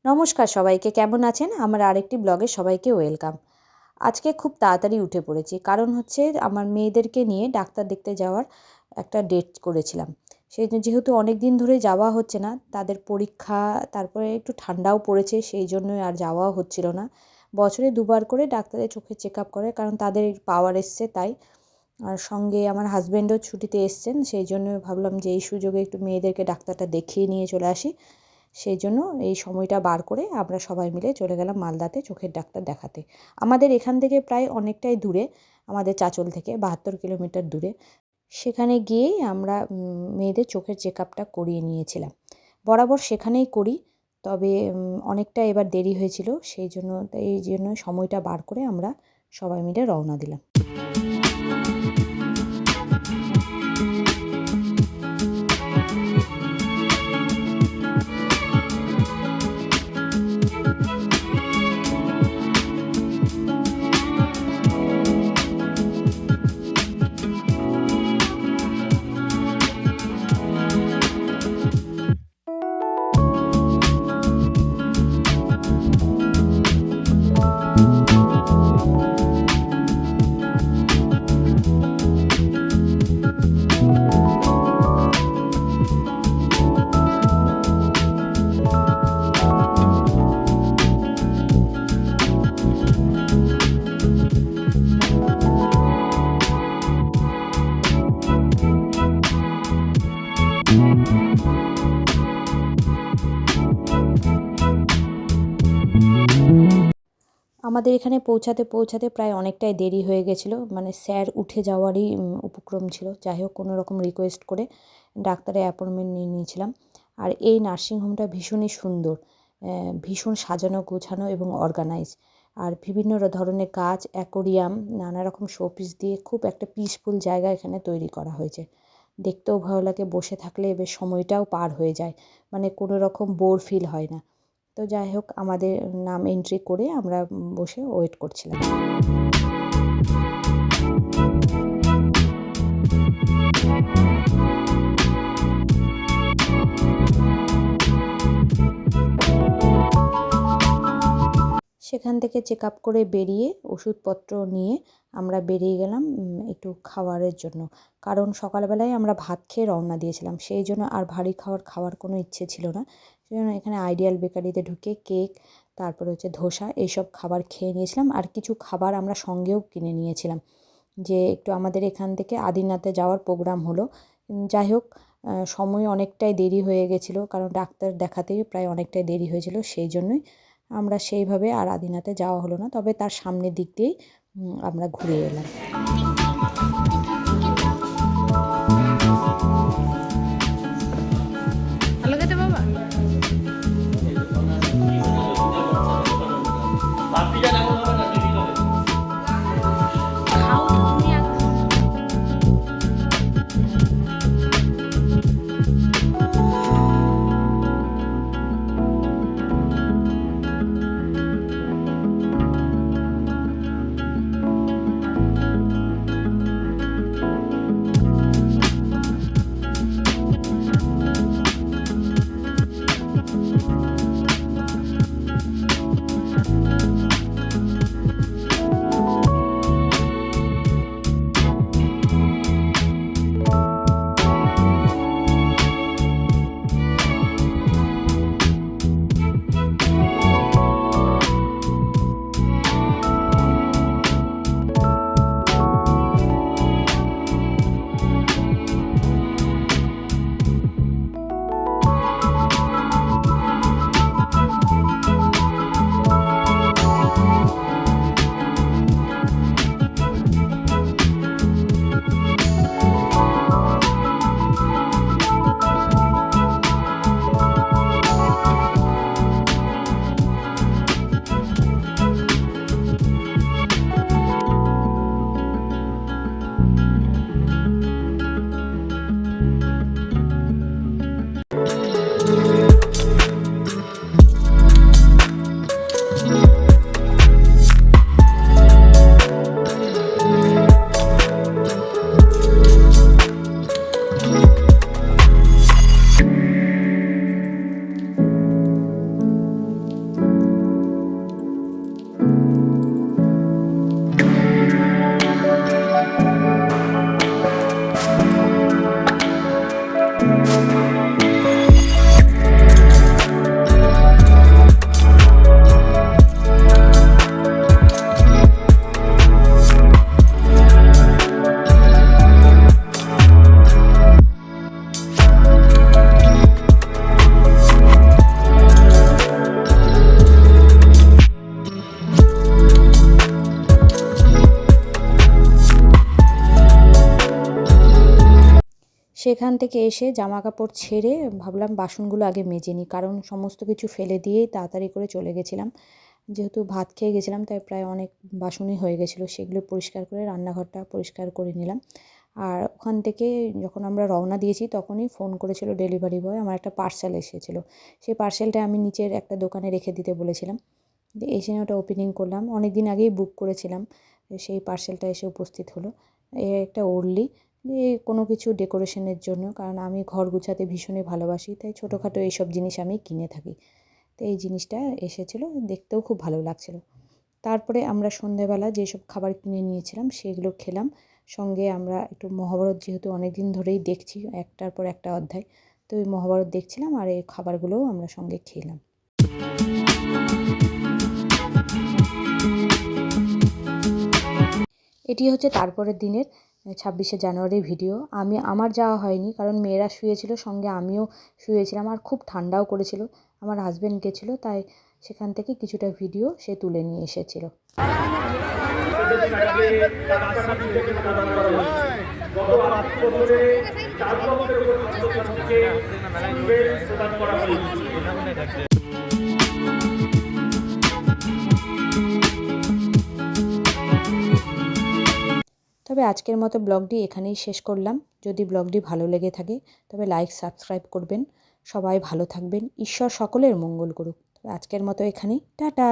নমস্কার সবাইকে, কেমন আছেন? আমার আরেকটি ব্লগে সবাইকে ওয়েলকাম। আজকে খুব তাড়াতাড়ি উঠে পড়েছি, কারণ হচ্ছে আমার মেয়েদেরকে নিয়ে ডাক্তার দেখতে যাওয়ার একটা ডেট করেছিলাম। যেহেতু অনেক দিন ধরে যাওয়া হচ্ছে না, তাদের পরীক্ষা, তারপরে একটু ঠান্ডাও পড়েছে, সেই জন্যই আর যাওয়াও হচ্ছিল না। বছরে দুবার করে ডাক্তারের চোখের চেক আপ করে, কারণ তাদের পাওয়ার এসছে তাই। আর সঙ্গে আমার হাজব্যান্ডও ছুটিতে এসছেন, সেই জন্য ভাবলাম যে এই সুযোগে একটু মেয়েদেরকে ডাক্তারটা দেখিয়ে নিয়ে চলে আসি। সেই জন্য এই সময়টা বার করে আমরা সবাই মিলে চলে গেলাম মালদাতে চোখের ডাক্তার দেখাতে। আমাদের এখান থেকে প্রায় অনেকটাই দূরে, আমাদের চাঁচল থেকে 72 কিলোমিটার দূরে। সেখানে গিয়েই আমরা মেয়েদের চোখের চেক আপটা করিয়ে নিয়েছিলাম। বরাবর সেখানেই করি, তবে অনেকটা এবার দেরি হয়েছিল, সেই জন্য সময়টা বার করে আমরা সবাই মিলে রওনা দিলাম। আমাদের এখানে পৌঁছাতে প্রায় অনেকটাই দেরি হয়ে গেছিলো, মানে স্যার উঠে যাওয়ারই উপক্রম ছিল। যাই হোক, কোনো রকম রিকোয়েস্ট করে ডাক্তারের অ্যাপয়েন্টমেন্ট নিয়ে নিয়েছিলাম। আর এই নার্সিংহোমটা ভীষণই সুন্দর, ভীষণ সাজানো গোছানো এবং অর্গানাইজ। আর বিভিন্ন ধরনের গাছ, অ্যাকোরিয়াম, নানা রকম শোপিস দিয়ে খুব একটা পিসফুল জায়গা এখানে তৈরি করা হয়েছে। দেখতেও ভালো লাগে, বসে থাকলে বেশ সময়টাও পার হয়ে যায়, মানে কোনো রকম বোর ফিল হয় না। তো যাই হোক, আমাদের নাম এন্ট্রি করে আমরা বসে ওয়েট করছিলাম। সেখান থেকে চেক আপ করে বেরিয়ে ওষুধপত্র নিয়ে আমরা বেরিয়ে গেলাম একটু খাবারের জন্য, কারণ সকালবেলায় আমরা ভাত খেয়ে রওনা দিয়েছিলাম, সেই জন্য আর ভারী খাওয়ার কোনো ইচ্ছে ছিল না। সেই জন্য এখানে আইডিয়াল বেকারিতে ঢুকে কেক, তারপরে হচ্ছে ধোসা, এইসব খাবার খেয়ে নিয়েছিলাম। আর কিছু খাবার আমরা সঙ্গেও কিনে নিয়েছিলাম, যে একটু আমাদের এখান থেকে আদিনাথে যাওয়ার প্রোগ্রাম হলো। যাই হোক, সময় অনেকটাই দেরি হয়ে গেছিলো, কারণ ডাক্তার দেখাতেই প্রায় অনেকটাই দেরি হয়েছিল, সেই জন্যই আমরা সেইভাবে আর আদিনাথে যাওয়া হলো না। তবে তার সামনের দিক দিয়েই আমরা ঘুরে এলাম। সেখান থেকে এসে জামা কাপড় ছেড়ে ভাবলাম বাসনগুলো আগে মেজে নিই, কারণ সমস্ত কিছু ফেলে দিয়েই তাড়াতাড়ি করে চলে গেছিলাম। যেহেতু ভাত খেয়ে গেছিলাম তাই প্রায় অনেক বাসনই হয়ে গেছিলো, সেগুলো পরিষ্কার করে রান্নাঘরটা পরিষ্কার করে নিলাম। আর ওখান থেকে যখন আমরা রওনা দিয়েছি তখনই ফোন করেছিল ডেলিভারি বয়, আমার একটা পার্সেল এসেছিলো। সেই পার্সেলটা আমি নিচের একটা দোকানে রেখে দিতে বলেছিলাম। এসে ওটা ওপেনিং করলাম, অনেক দিন আগেই বুক করেছিলাম, সেই পার্সেলটা এসে উপস্থিত হলো। একটা ওড়লি, কোনো কিছু ডেকোরেশনের জন্য, কারণ আমি ঘর গুছাতে ভীষণই ভালোবাসি, তাই ছোটোখাটো এইসব জিনিস আমি কিনে থাকি। তো এই জিনিসটা এসেছিলো, দেখতেও খুব ভালো লাগছিলো। তারপরে আমরা সন্ধেবেলা যেসব খাবার কিনে নিয়েছিলাম সেগুলো খেলাম। সঙ্গে আমরা একটু মহাভারত, যেহেতু অনেক দিন ধরেই দেখছি একটার পর একটা অধ্যায়, তো ওই মহাভারত দেখছিলাম আর এই খাবারগুলোও আমরা সঙ্গে খেলাম। এটি হচ্ছে তারপরের দিনের 26শে জানুয়ারির ভিডিও। আমার যাওয়া হয়নি, কারণ মেয়েরা শুয়েছিল, সঙ্গে আমিও শুয়েছিলাম আর খুব ঠান্ডাও করেছিল। আমার হাজব্যান্ড গেছিলো, তাই সেখান থেকে কিছুটা ভিডিও সে তুলে নিয়ে এসেছিল। তবে আজকের মতো ব্লগটি এখানেই শেষ করলাম। যদি ব্লগটি ভালো লেগে থাকে তবে লাইক সাবস্ক্রাইব করবেন। সবাই ভালো থাকবেন, ঈশ্বর সকলের মঙ্গল করুক। তবে আজকের মতো এখানেই, টাটা।